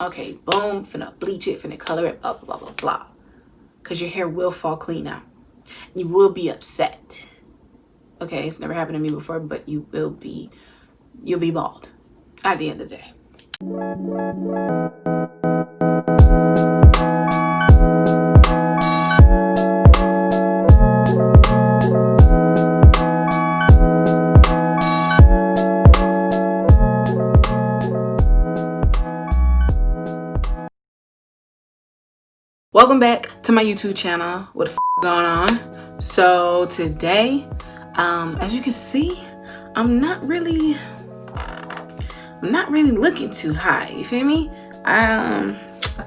Okay, boom, finna bleach it, finna color it, blah, blah, blah, blah. Because your hair will fall clean out. You will be upset. Okay, it's never happened to me before, but you'll be bald at the end of the day. Welcome back to my YouTube channel. What the going on? So today, as you can see, I'm not really looking too high. You feel me? I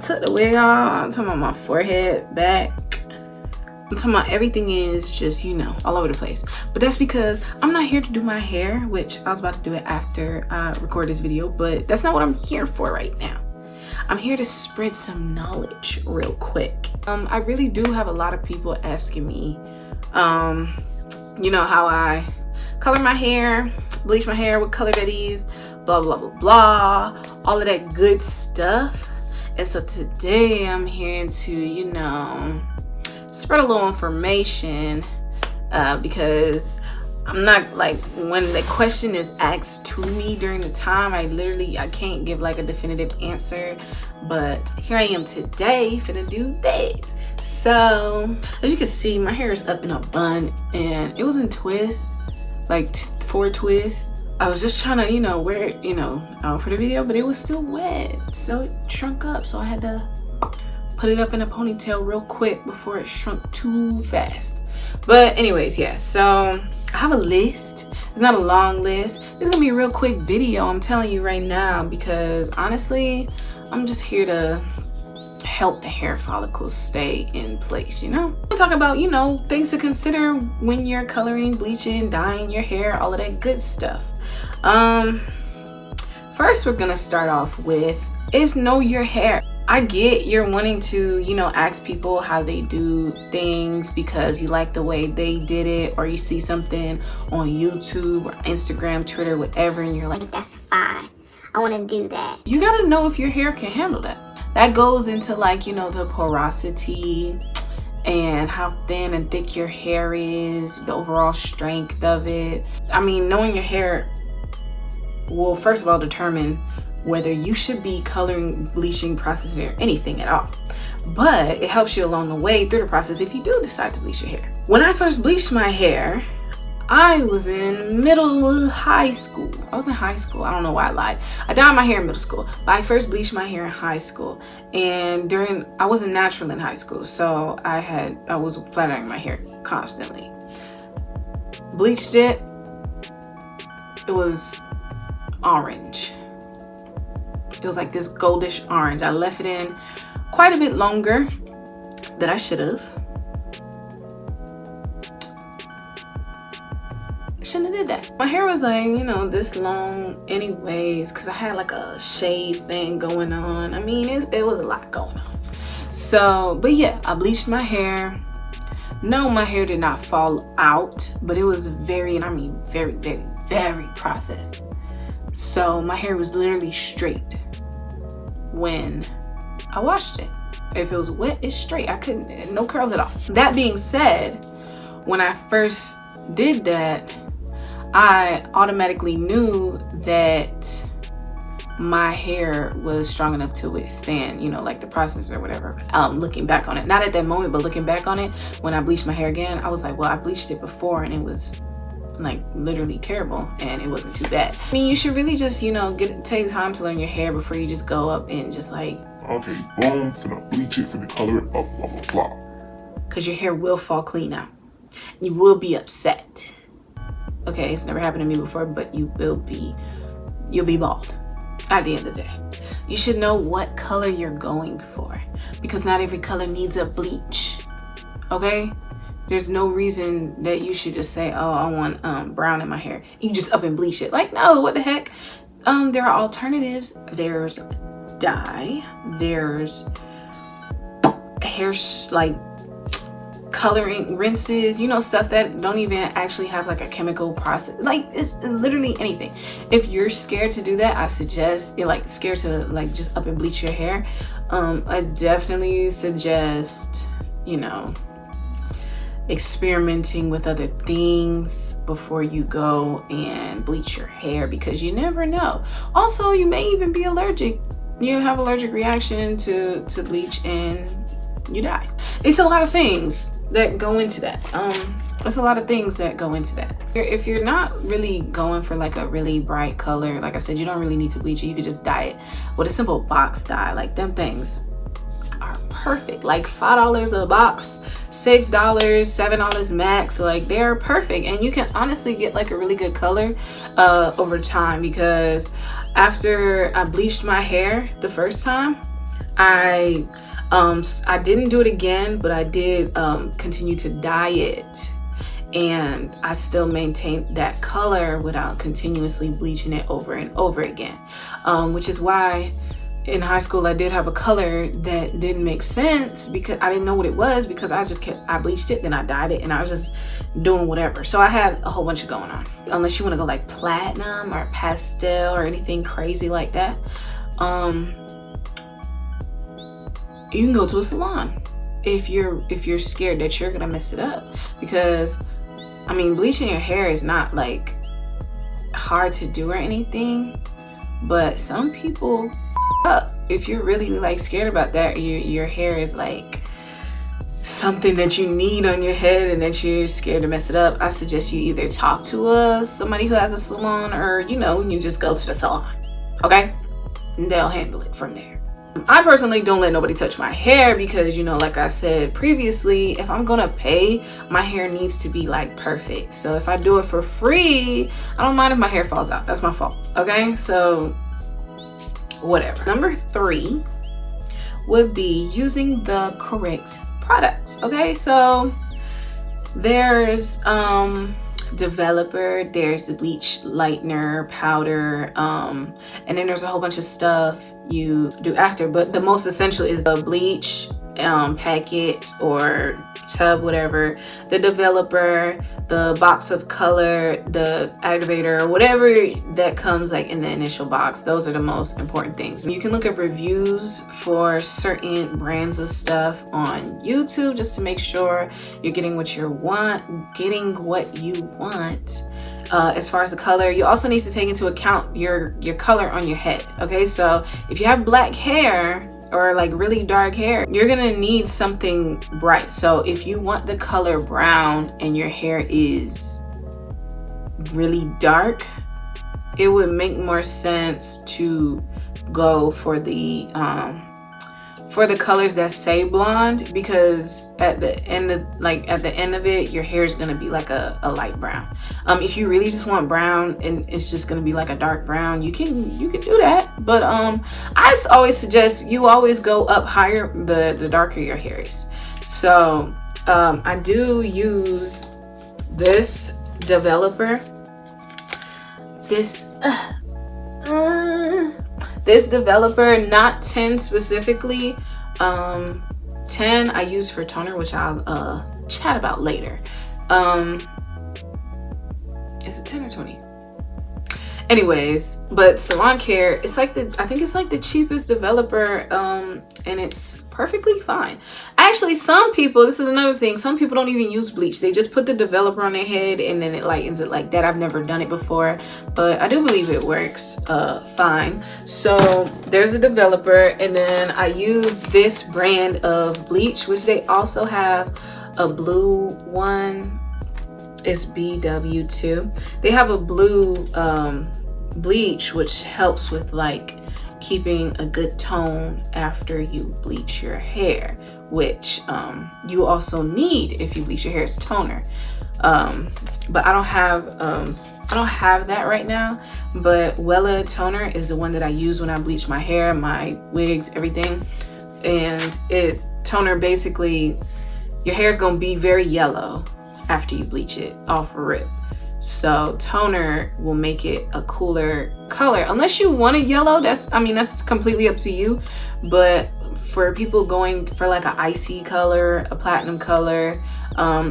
took the wig off. I'm talking about my forehead, back. I'm talking about everything is just, all over the place. But that's because I'm not here to do my hair, which I was about to do it after I record this video, but that's not what I'm here for right now. I'm here to spread some knowledge real quick. I really do have a lot of people asking me, how I color my hair, bleach my hair, what color that is, blah, blah, blah, blah, all of that good stuff. And so today I'm here to, spread a little information because I'm not like, when the question is asked to me during the time, I can't give like a definitive answer, but here I am today finna do that. So as you can see, my hair is up in a bun and it was in twists, like 4 twists. I was just trying to, wear it, out for the video, but it was still wet. So it shrunk up. So I had to put it up in a ponytail real quick before it shrunk too fast. But anyways, yeah, so I have a list. It's not a long list. It's gonna be a real quick video, I'm telling you right now, because honestly, I'm just here to help the hair follicles stay in place, We'll talk about, things to consider when you're coloring, bleaching, dyeing your hair, all of that good stuff. First, we're gonna start off with is know your hair. I get you're wanting to, ask people how they do things because you like the way they did it, or you see something on YouTube or Instagram, Twitter, whatever, and you're like, that's fine. I want to do that. You gotta know if your hair can handle that. That goes into like, the porosity and how thin and thick your hair is, the overall strength of it. I mean, knowing your hair will first of all determine whether you should be coloring, bleaching, processing, or anything at all. But it helps you along the way through the process if you do decide to bleach your hair. When I first bleached my hair, I was in high school. I was in high school. I don't know why I lied. I dyed my hair in middle school, but I first bleached my hair in high school. And I wasn't natural in high school, so I was flat ironing my hair constantly. Bleached it. It was orange. It was like this goldish orange. I left it in quite a bit longer than I should have. I shouldn't have did that. My hair was like, this long anyways, because I had like a shave thing going on. I mean, it was a lot going on. So, but yeah, I bleached my hair. No, my hair did not fall out, but it was very, very, very, very processed. So my hair was literally straight when I washed it. If it was wet, it's straight. I couldn't, no curls at all. That being said, when I first did that, I automatically knew that my hair was strong enough to withstand, like the process or whatever. Looking back on it, not at that moment, but looking back on it, when I bleached my hair again, I was like, well, I bleached it before and it was like literally terrible and it wasn't too bad. I mean, you should really just, take time to learn your hair before you just go up and just like, okay, boom, finna bleach it, finna color it, blah, blah, blah, blah. Because your hair will fall clean out. You will be upset. Okay, it's never happened to me before, but you'll be bald at the end of the day. You should know what color you're going for because not every color needs a bleach, okay? There's no reason that you should just say, oh, I want brown in my hair. You just up and bleach it. Like, no, what the heck? There are alternatives. There's dye. There's hair, like, coloring rinses, you know, stuff that don't even actually have like a chemical process. Like, it's literally anything. If you're scared to do that, I suggest, you're like scared to like just up and bleach your hair, I definitely suggest, you know, experimenting with other things before you go and bleach your hair, because you never know. Also, you may even be allergic. You have allergic reaction to bleach and you die. It's a lot of things that go into that. It's a lot of things that go into that. If you're not really going for like a really bright color, like I said, you don't really need to bleach it. You could just dye it with a simple box dye. Like, them things are perfect. Like $5 a box, $6, $7 max. Like, they're perfect, and you can honestly get like a really good color over time. Because after I bleached my hair the first time, I didn't do it again, but I did continue to dye it, and I still maintained that color without continuously bleaching it over and over again, which is why in high school I did have a color that didn't make sense, because I didn't know what it was, because I bleached it, then I dyed it, and I was just doing whatever. So I had a whole bunch of going on. Unless you want to go like platinum or pastel or anything crazy like that, you can go to a salon if you're scared that you're gonna mess it up. Because I mean, bleaching your hair is not like hard to do or anything, but some people up. If you're really like scared about that, your hair is like something that you need on your head and that you're scared to mess it up, I suggest you either talk to somebody who has a salon, or you know, you just go to the salon, okay? And they'll handle it from there. I personally don't let nobody touch my hair, because, you know, like I said previously, if I'm gonna pay, my hair needs to be like perfect. So if I do it for free, I don't mind if my hair falls out. That's my fault, okay? So whatever. Number 3 would be using the correct products. Okay, so there's developer, there's the bleach lightener powder, and then there's a whole bunch of stuff you do after, but the most essential is the bleach packet or tub, whatever, the developer, the box of color, the activator, whatever that comes like in the initial box. Those are the most important things. You can look at reviews for certain brands of stuff on YouTube just to make sure you're getting what you want. As far as the color, you also need to take into account your color on your head. Okay, so if you have black hair or like really dark hair, you're gonna need something bright. So if you want the color brown and your hair is really dark, it would make more sense to go for the colors that say blonde, because at the end of it, your hair is gonna be like a light brown. If you really just want brown and it's just gonna be like a dark brown, you can do that. But I always suggest you always go up higher the darker your hair is. So I do use this developer. This developer, not 10 specifically. 10 I use for toner, which I'll chat about later. Is it 10 or 20? Anyways, but Salon Care, it's like I think it's like the cheapest developer, and it's perfectly fine. Actually, some people, this is another thing, some people don't even use bleach. They just put the developer on their head and then it lightens it like that. I've never done it before, but I do believe it works fine. So there's a developer, and then I use this brand of bleach, which they also have a blue one. It's BW2. They have a blue bleach, which helps with like keeping a good tone after you bleach your hair, which you also need if you bleach your hair as toner. But I don't have that right now, but Wella toner is the one that I use when I bleach my hair, my wigs, everything. And toner, basically your hair is going to be very yellow after you bleach it off rip. So toner will make it a cooler color, unless you want a yellow. That's completely up to you. But for people going for like an icy color, a platinum color,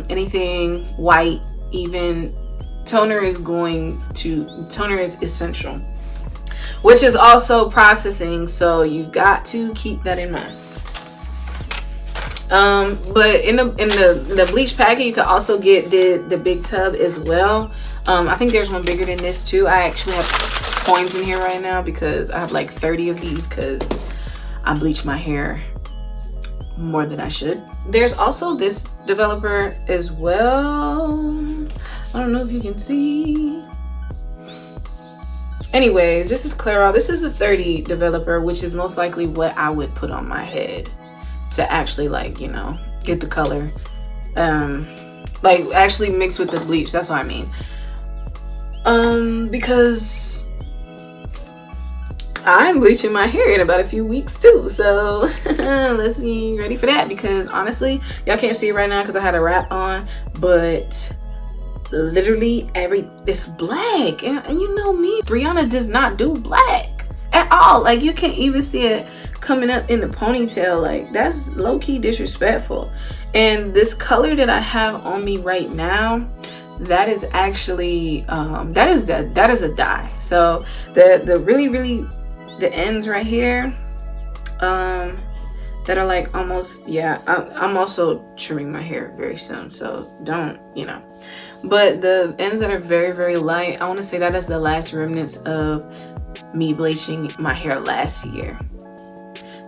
anything white, even, toner is essential, which is also processing, so you got to keep that in mind. But in the bleach packet, you can also get the big tub as well. I think there's one bigger than this too. I actually have coins in here right now because I have like 30 of these because I bleach my hair more than I should. There's also this developer as well. I don't know if you can see. Anyways, this is Clairol. This is the 30 developer, which is most likely what I would put on my head to actually, like, you know, get the color, like actually mix with the bleach. That's what I mean. Because I'm bleaching my hair in about a few weeks too, so let's be ready for that. Because honestly, y'all can't see it right now because I had a wrap on, but literally it's black, and you know me, Brianna does not do black at all. Like, you can't even see it coming up in the ponytail. Like, that's low-key disrespectful. And this color that I have on me right now, that is actually that is a dye. So the really the ends right here that are like almost, yeah, I'm also trimming my hair very soon, so don't, you know. But the ends that are very light, I want to say that is the last remnants of me bleaching my hair last year.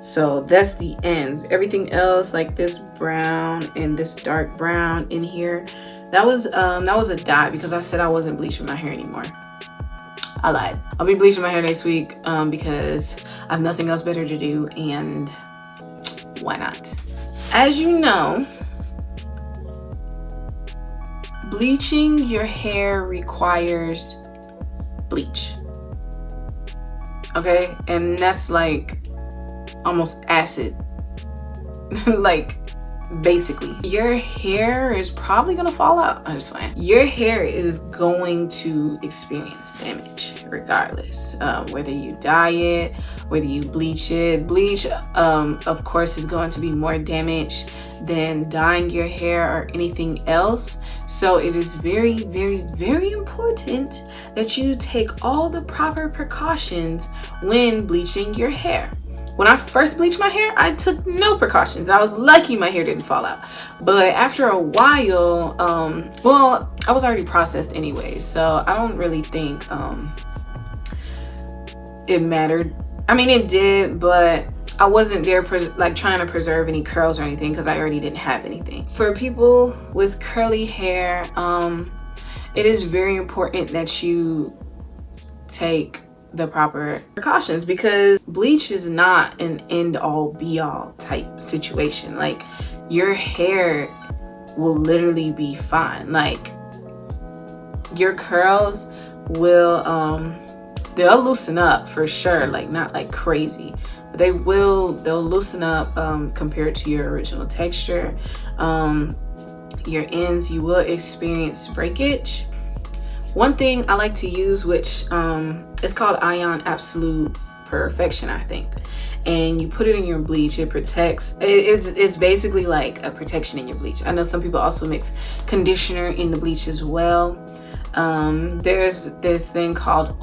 So that's the ends. Everything else, like this brown and this dark brown in here, that was a dye because I said I wasn't bleaching my hair anymore. I lied. I'll be bleaching my hair next week because I have nothing else better to do, and why not? As you know, bleaching your hair requires bleach. Okay? And that's like almost acid. Like, basically, your hair is probably gonna fall out. I'm just playing. Your hair is going to experience damage regardless, whether you dye it, whether you bleach it. Bleach, of course, is going to be more damage than dyeing your hair or anything else. So it is very important that you take all the proper precautions when bleaching your hair. When I first bleached my hair, I took no precautions. I was lucky my hair didn't fall out. But after a while, well, I was already processed anyway, so I don't really think it mattered. I mean, it did, but I wasn't there like trying to preserve any curls or anything because I already didn't have anything. For people with curly hair, it is very important that you take the proper precautions, because bleach is not an end-all be-all type situation. Like, your hair will literally be fine. Like, your curls will they'll loosen up for sure, like not like crazy, but they'll loosen up compared to your original texture. Your ends, you will experience breakage. One thing I like to use, which it's called Ion Absolute Perfection, I think, and you put it in your bleach. It protects. It's basically like a protection in your bleach. I know some people also mix conditioner in the bleach as well. There's this thing called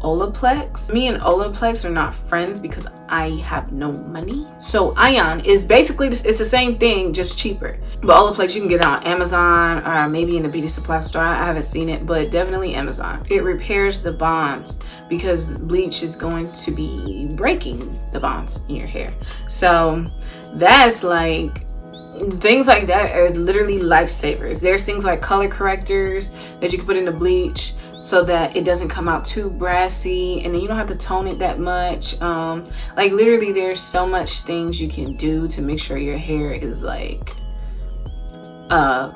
Olaplex. Me and Olaplex are not friends because I have no money. So Ion is basically it's the same thing, just cheaper. But Olaplex you can get it on Amazon or maybe in the beauty supply store. I haven't seen it, but definitely Amazon. It repairs the bonds because bleach is going to be breaking the bonds in your hair. So that's like, things like that are literally lifesavers. There's things like color correctors that you can put in the bleach so that it doesn't come out too brassy, and then you don't have to tone it that much. Like, literally there's so much things you can do to make sure your hair is like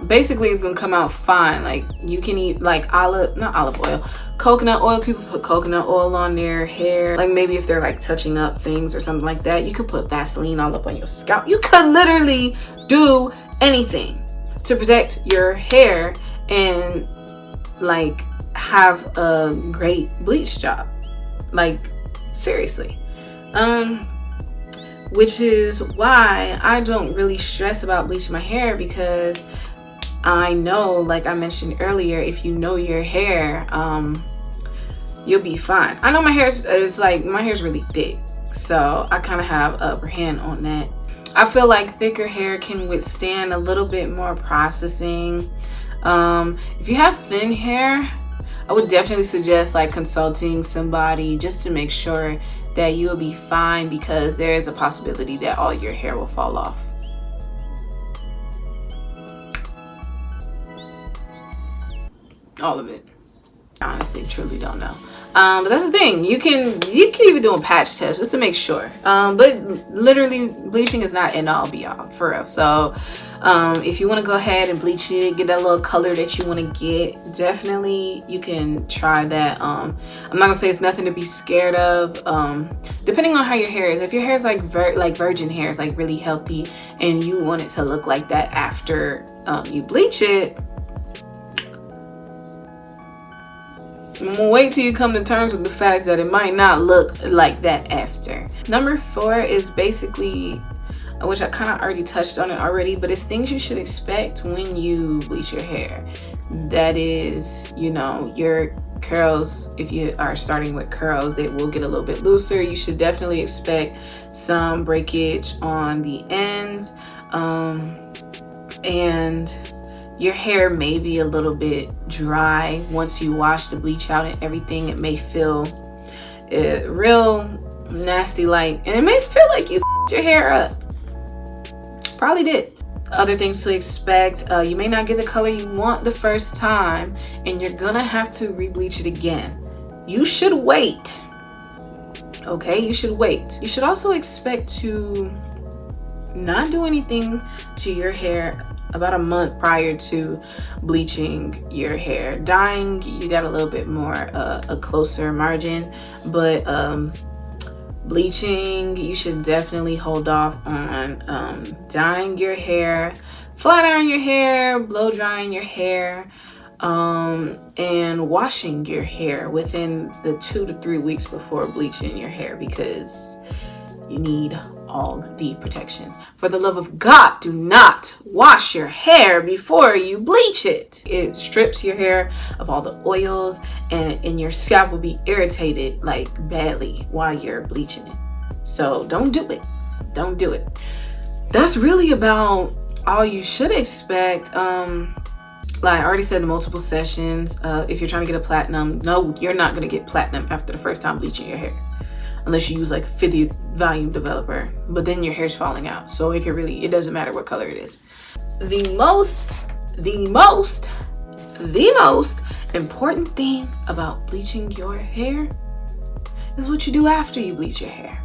basically it's gonna come out fine. Like, you can eat like coconut oil. People put coconut oil on their hair, like maybe if they're like touching up things or something like that. You could put Vaseline all up on your scalp. You could literally do anything to protect your hair and like have a great bleach job. Like, seriously. which is why I don't really stress about bleaching my hair, because I know, like I mentioned earlier, if you know your hair, you'll be fine. I know my hair is like, my hair's really thick, so I kind of have an upper hand on that. I feel like thicker hair can withstand a little bit more processing. If you have thin hair, I would definitely suggest like consulting somebody just to make sure that you'll be fine, because there is a possibility that all your hair will fall off. All of it. Honestly, truly don't know. But that's the thing. You can even do a patch test just to make sure. But literally, bleaching is not end all be all, for real. So if you want to go ahead and bleach it, get that little color that you want to get, definitely you can try that. I'm not gonna say it's nothing to be scared of. Depending on how your hair is. If your hair is like virgin hair, is like really healthy, and you want it to look like that after you bleach it, wait till you come to terms with the fact that it might not look like that after. Number 4 is basically, which I kind of already touched on it already, but it's things you should expect when you bleach your hair. That is, you know, your curls. If you are starting with curls, they will get a little bit looser. You should definitely expect some breakage on the ends, and your hair may be a little bit dry once you wash the bleach out and everything. It may feel real nasty like, and it may feel like you f***ed your hair up. Probably did. Other things to expect, you may not get the color you want the first time, and you're gonna have to re-bleach it again. You should wait. Okay, you should wait. You should also expect to not do anything to your hair about a month prior to bleaching your hair. Dyeing, you got a little bit more a closer margin, but bleaching, you should definitely hold off on dyeing your hair, flat iron your hair, blow drying your hair, and washing your hair within the 2 to 3 weeks before bleaching your hair, because you need all the protection. For the love of God, do not wash your hair before you bleach it. It strips your hair of all the oils, and your scalp will be irritated like badly while you're bleaching it. So don't do it. Don't do it. That's really about all you should expect. Like I already said, multiple sessions. If you're trying to get a platinum, no, you're not going to get platinum after the first time bleaching your hair, unless you use like 50 volume developer, but then your hair's falling out. So it doesn't matter what color it is. The most important thing about bleaching your hair is what you do after you bleach your hair.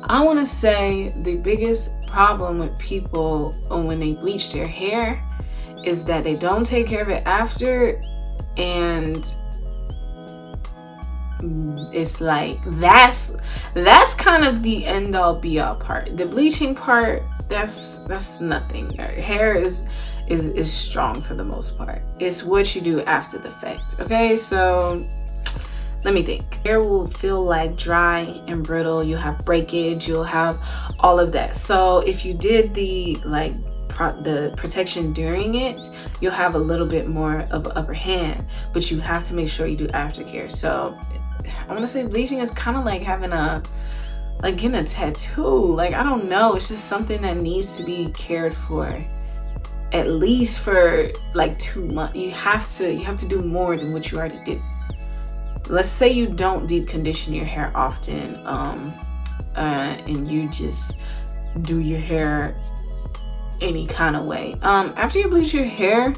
I want to say the biggest problem with people when they bleach their hair is that they don't take care of it after, and it's like that's kind of the end all be all part. The bleaching part, that's nothing. Your hair is strong for the most part. It's what you do after the fact. Okay, so let me think. Hair will feel like dry and brittle. You'll have breakage. You'll have all of that. So if you did the protection during it, you'll have a little bit more of an upper hand, but you have to make sure you do aftercare. So I want to say bleaching is kind of like having getting a tattoo. Like, I don't know, it's just something that needs to be cared for at least for like 2 months. You have to do more than what you already did. Let's say you don't deep condition your hair often, and you just do your hair any kind of way. After you bleach your hair,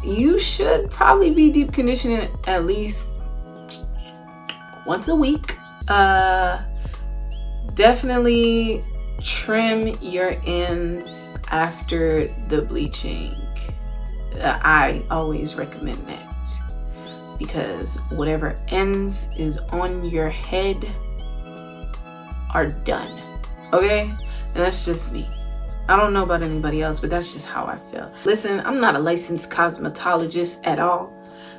you should probably be deep conditioning at least once a week. Definitely trim your ends after the bleaching. I always recommend that, because whatever ends is on your head are done. Okay? And that's just me. I don't know about anybody else, but that's just how I feel. Listen, I'm not a licensed cosmetologist at all,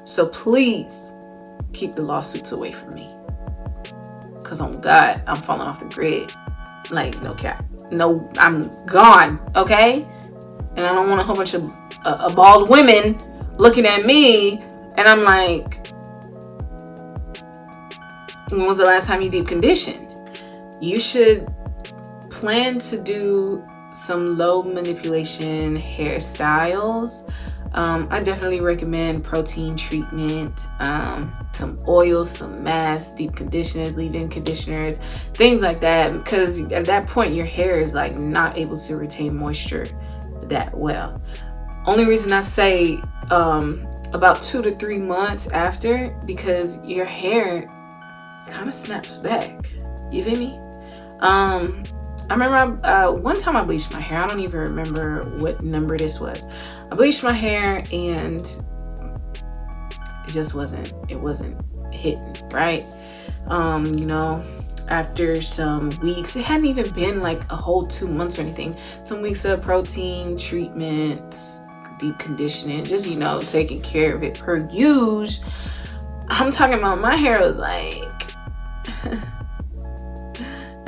so please keep the lawsuits away from me. Because on God, I'm falling off the grid. Like, no cap. No, I'm gone, okay? And I don't want a whole bunch of bald women looking at me, and I'm like, when was the last time you deep conditioned? You should plan to do some low manipulation hairstyles. I definitely recommend protein treatment, some oils, some masks, deep conditioners, leave-in conditioners, things like that, because at that point your hair is like not able to retain moisture that well. Only reason I say about 2 to 3 months after, because your hair kind of snaps back. You feel me? I remember one time I bleached my hair. I don't even remember what number this was. I bleached my hair and it wasn't hitting, right? You know, after some weeks, it hadn't even been like a whole 2 months or anything. Some weeks of protein treatments, deep conditioning, just, you know, taking care of it per use. I'm talking about my hair was like,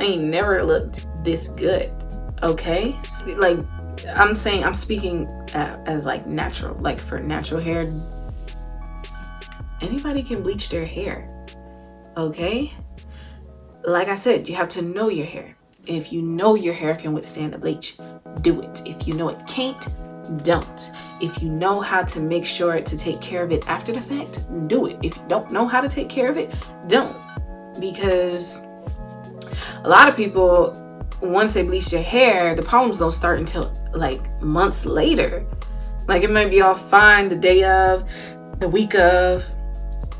I ain't never looked this good, okay? Like, I'm speaking as like natural, like for natural hair, anybody can bleach their hair, okay? Like I said, you have to know your hair. If you know your hair can withstand a bleach, do it. If you know it can't, don't. If you know how to make sure to take care of it after the fact, do it. If you don't know how to take care of it, don't. Because a lot of people, once they bleach their hair, the problems don't start until like months later. Like, it might be all fine the day of, the week of,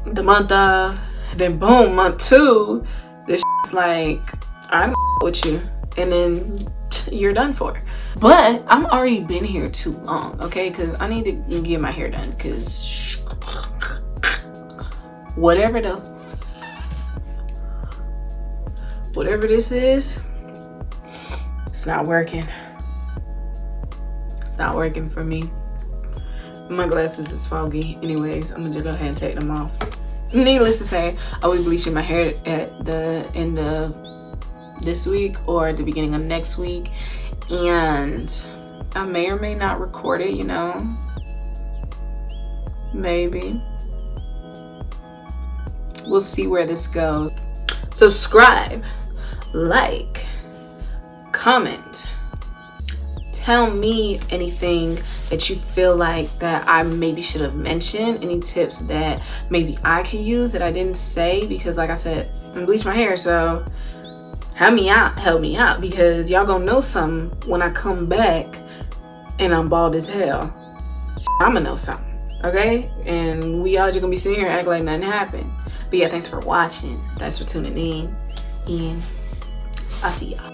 the month of, then boom, month 2, this shit's like, I don't with you, and then you're done for. But I'm already been here too long, okay? Because I need to get my hair done, because whatever this is, it's not working. It's not working for me. My glasses is foggy. Anyways, I'm gonna just go ahead and take them off. Needless to say, I'll be bleaching my hair at the end of this week or at the beginning of next week. And I may or may not record it, you know. Maybe. We'll see where this goes. Subscribe, like, comment. Tell me anything that you feel like that I maybe should have mentioned, any tips that maybe I could use that I didn't say, because like I said, I'm gonna bleach my hair, so help me out, because y'all gonna know something when I come back and I'm bald as hell. I'm gonna know something, okay? And we all just gonna be sitting here acting like nothing happened. But yeah, thanks for watching, thanks for tuning in, and I'll see y'all.